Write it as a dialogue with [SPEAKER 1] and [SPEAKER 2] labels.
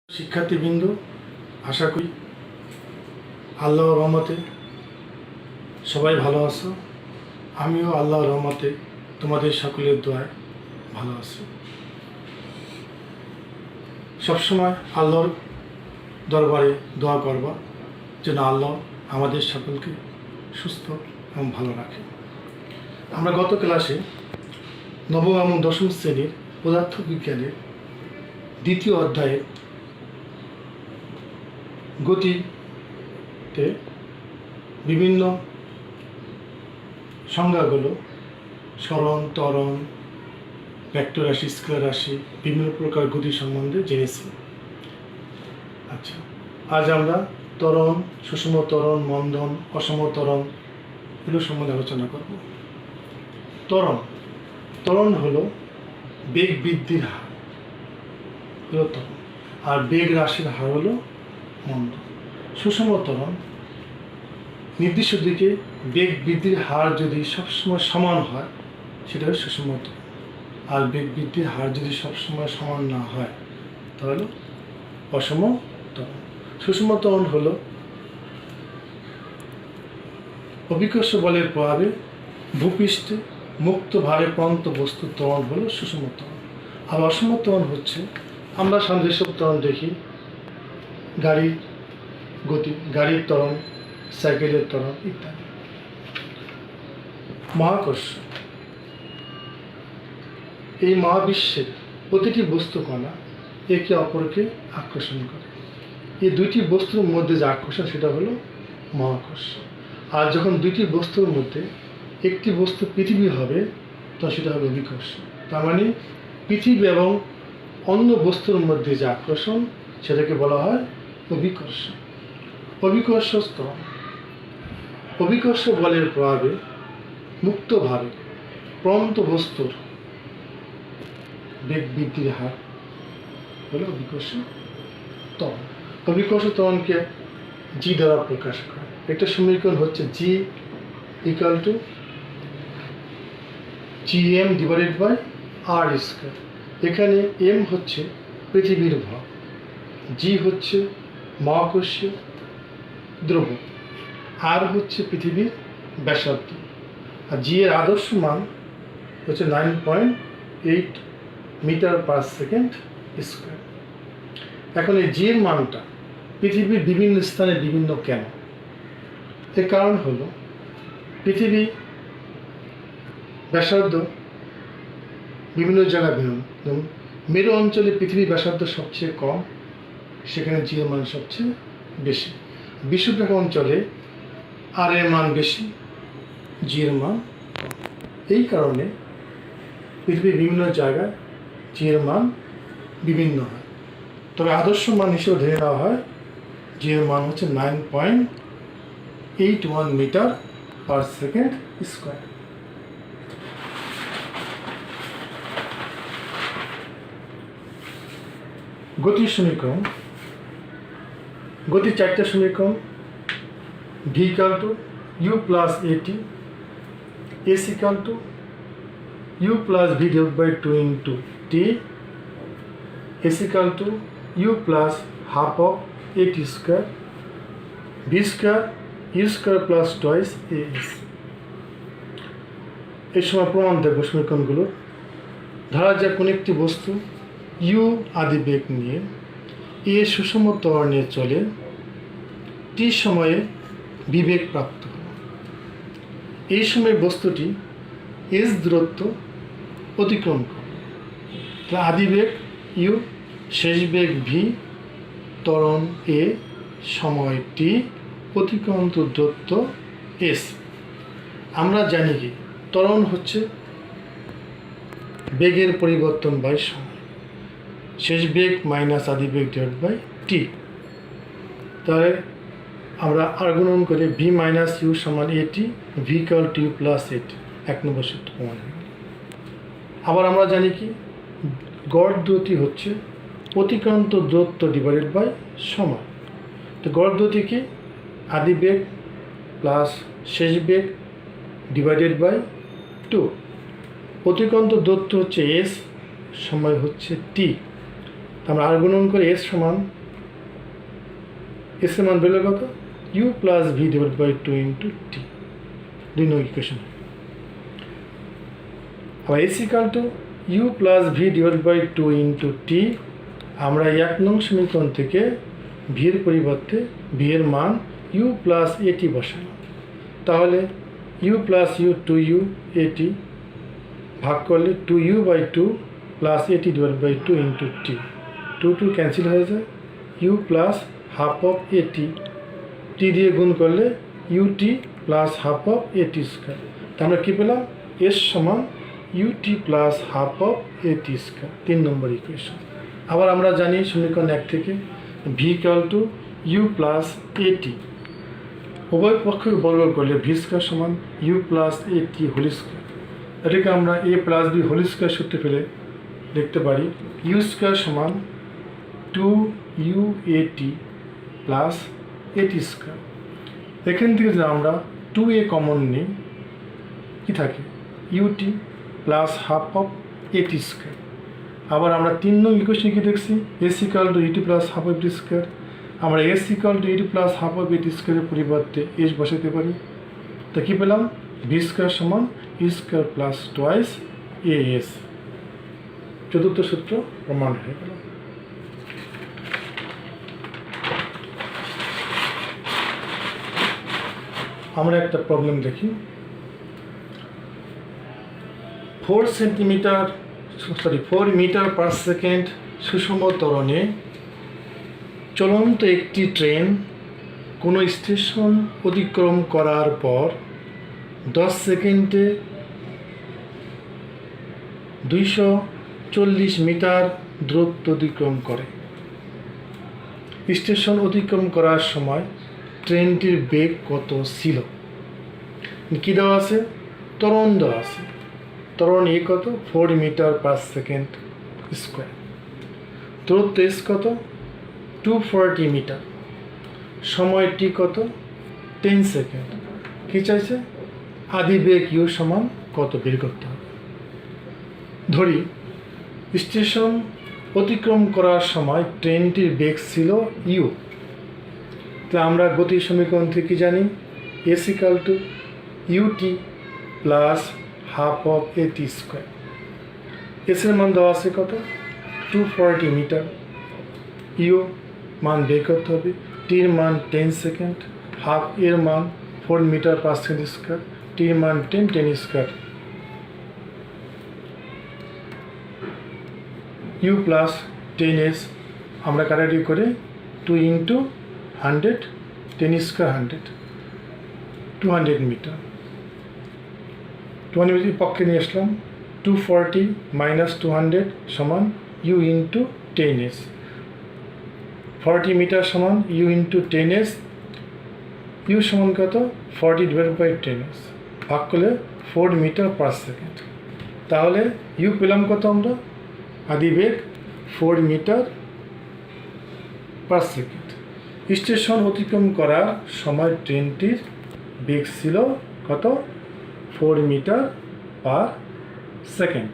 [SPEAKER 1] শিক্ষার্থীবৃন্দ, আশা করি আল্লাহর রহমতে সবাই ভালো আছো। আমিও আল্লাহর রহমতে তোমাদের সকলের দোয়ায় ভালো আছি। সবসময় আল্লাহর দরবারে দোয়া করবা যেন আল্লাহ আমাদের সকলকে সুস্থ এবং ভালো রাখে। আমরা গত ক্লাসে নবম এবং দশম শ্রেণীর পদার্থবিজ্ঞানের দ্বিতীয় অধ্যায়ে গতিতে বিভিন্ন সংজ্ঞাগুলো সরণ, ত্বরণ, ভেক্টর রাশি, স্কেলার রাশি, বিভিন্ন প্রকার গতি সম্বন্ধে জেনেছি। আচ্ছা, আজ আমরা ত্বরণ, সুষম ত্বরণ, মন্দন, অসম ত্বরণ এগুলো সম্বন্ধে আলোচনা করব। ত্বরণ হলো বেগ বৃদ্ধির হার, হলো ত্বরণ, আর বেগ হ্রাসের হার হলো মন্দন। সুষম ত্বরণ নির্দিষ্ট দিকে বেগ বৃদ্ধির হার যদি সবসময় সমান হয় সেটা হলো সুষম ত্বরণ, আর বেগ বৃদ্ধির হার যদি সবসময় সমান না হয় তাহলে অসম ত্বরণ। সুষম ত্বরণ হলো অভিকর্ষ বলের প্রভাবে ভূপৃষ্ঠে মুক্তভাবে প্রন্ত বস্তুর ত্বরণ হলো সুষম ত্বরণ। আর অসম ত্বরণ হচ্ছে আমরা সাধারণত যেসব ত্বরণ দেখি, গাড়ির গতি, গাড়ির ত্বরণ, সাইকেলের ত্বরণ ইত্যাদি। মহাকর্ষ, এই মহাবিশ্বের প্রতিটি বস্তু কণা একে অপরকে আকর্ষণ করে। এই দুইটি বস্তুর মধ্যে যে আকর্ষণ সেটা হলো মহাকর্ষ। আর যখন দুইটি বস্তুর মধ্যে একটি বস্তু পৃথিবী হবে তখন সেটা হবে অভিকর্ষ। তার মানে পৃথিবী এবং অন্য বস্তুর মধ্যে যে আকর্ষণ সেটাকে বলা হয় অভিকর্ষ। অভিকর্ষ ত্বরণ, অভিকর্ষ বলের প্রভাবে মুক্তভাবে প্রন্ত বস্তুর বেগ বৃদ্ধির হার হলো অভিকর্ষ ত্বরণ। অভিকর্ষ ত্বরণকে জি দ্বারা প্রকাশ করে। একটা সমীকরণ হচ্ছে G equal to GM divided by R square. এখানে এম হচ্ছে পৃথিবীর ভর, জি হচ্ছে মহাকর্ষীয় দ্রব্য, আর হচ্ছে পৃথিবীর ব্যাসার্ধ, আর জি এর আদর্শ মান হচ্ছে 9.8 মিটার পার সেকেন্ড স্কোয়ার। এখন এই জি এর মানটা পৃথিবীর বিভিন্ন স্থানে বিভিন্ন কেন? এর কারণ হলো পৃথিবী ব্যাসার্ধ বিভিন্ন জায়গায় ভিন্ন। যেমন মেরু অঞ্চলে পৃথিবীর ব্যাসার্ধ সবচেয়ে কম, সেখানে জি এর মান সবচেয়ে বেশি। বিষুবরেখা অঞ্চলে আর এর মান বেশি, জি এর মান কম। এই কারণে পৃথিবীর বিভিন্ন জায়গায় জি এর মান বিভিন্ন হয়। তবে আদর্শ মান হিসেবে ধরে নেওয়া হয় জি এর মান হচ্ছে 9.81 মিটার পার সেকেন্ড স্কোয়ার। গতির সমীকরণ, গতির চারটা সমীকরণ: V equal to you plus A T, S equal to you plus V divide by 2 into T, S equal to you plus half of এটি square, V square U square plus twice A S. এই সময় প্রমাণ দেখব সমীকরণগুলো। ধরা যাক কোনো একটি বস্তু ইউ আদি বেগ নিয়ে এ সুষম ত্বরণে চলে, টি সময়ে বিবেগ প্রাপ্ত হল। এই সময় বস্তুটি এস দূরত্ব অতিক্রম করে। তাহলে আদি বেগ ইউ, শেষ বেগ ভি, ত্বরণ এ, সময় টি, অতিক্রান্ত দূরত্ব এস। আমরা জানি কি ত্বরণ হচ্ছে বেগের পরিবর্তন বাই সময়, শেষ বেগ মাইনাস আদি বেগ ডিভাইড বাই টি। তাহলে আমরা আর গুণন করে ভি মাইনাস ইউ সমান a t, v equal to you plus a t, 1 নম্বর সূত্র প্রমাণ হয়ে গেল। আবার আমরা জানি কি গড় দ্রুতি হচ্ছে অতিক্রান্ত দূরত্ব ডিভাইডেড বাই সময়। তো গড় দ্রুতি কি আদি বেগ প্লাস শেষ বেগ ডিভাইডেড বাই 2। অতিক্রান্ত দূরত্ব হচ্ছে এস, সময় হচ্ছে টি। আমরা আর গুণন করে এস সমান এস এর মান বেরোলো কত U plus V divide by 2 into টি 2 নং ইকুয়েশন। আবার S equal to you plus V divide by 2 into T আমরা 1 নং সমীকরণ থেকে ভি এর পরিবর্তে ভি এর মান ইউ প্লাস এটি বসালাম। তাহলে ইউ প্লাস ইউ 2u এটি ভাগ করলে 2u by 2 plus a t divide by 2 into T 2 cancel হয়ে যায় ইউ প্লাস হাফ অফ এটি টি দিয়ে গুণ করলে ইউটি প্লাস হাফ অফ এটি স্কোয়ার। তা আমরা কী পেলাম এস সমান ইউটি প্লাস হাফ অফ এটি স্কোয়ার 3 নম্বর ইকুয়েশন। আবার আমরা জানি সমীকরণ 1 থেকে v equal to you plus a t উভয় পক্ষকে বর্গ করলে ভি স্কোয়ার সমান u plus a t whole square. এটাকে আমরা a plus b whole square সূত্রে ফেলে লিখতে পারি ইউ স্কোয়ার সমান 2u এটি প্লাস এটি স্কোয়ার। এখান থেকে যদি আমরা 2a কমন নিই কী থাকে ইউটি প্লাস হাফ অফ এটি স্কোয়ার। আবার আমরা 3 নং ইকুয়েশন কি দেখছি s equal to e t plus half of এটি স্কোয়ার। আমরা s equal to e t plus half of a t স্কোয়ারের পরিবর্তে এস বসাতে পারি। তা কী পেলাম ভি স্কোয়ার সমান E square plus twice A S. চতুর্থ সূত্র প্রমাণ হয়ে গেল। আমরা একটা প্রবলেম দেখি 4 মিটার পার সেকেন্ড সুষম ত্বরণে চলন্ত একটি ট্রেন কোনো স্টেশন অতিক্রম করার পর 10 সেকেন্ডে 240 মিটার দূরত্ব অতিক্রম করে। স্টেশন অতিক্রম করার সময় ট্রেনটির বেগ কত ছিল? কী দেওয়া আছে? ত্বরণ দেওয়া আছে। ত্বরণ এ কত 4 মিটার পার সেকেন্ড স্কোয়ার। দূরত্ব এস কত 240 মিটার। সময় টি কত 10 সেকেন্ড। কী চাইছে? আদি বেগ ইউ সমান কত বের করতে হবে। ধরি স্টেশন অতিক্রম করার সময় ট্রেনটির বেগ ছিল ইউ। তো আমরা গতির সমীকরণ থেকে জানি s equal to u t plus half of এটি স্কোয়ার। এসের মান দেওয়া আছে কত 240 মিটার। ইউ মান বের করতে হবে। টির মান 10 সেকেন্ড। হাফ এর মান 4 মিটার পার সেকেন্ড স্কোয়ার। টির মান 10 স্কোয়ার। ইউ প্লাস 10s আমরা কাটাকাটি করে 2 ইন্টু 100 10 স্কোয়ার 100 200 মিটার। 200 মিটার পক্ষে নিয়ে আসলাম 240 মাইনাস 200 সমান ইউ ইন্টু 10s। 40 মিটার সমান ইউ ইন্টু 10s। ইউ সমান কত 40 ডিভাইড বাই 10s ভাগ করলে 4 মিটার পার সেকেন্ড। তাহলে ইউ পেলাম কত আমরা আদি বেগ 4 মিটার পার সেকেন্ড। স্টেশন অতিক্রম করার সময় ট্রেনটির বেগ ছিল কত 4 মিটার পার সেকেন্ড।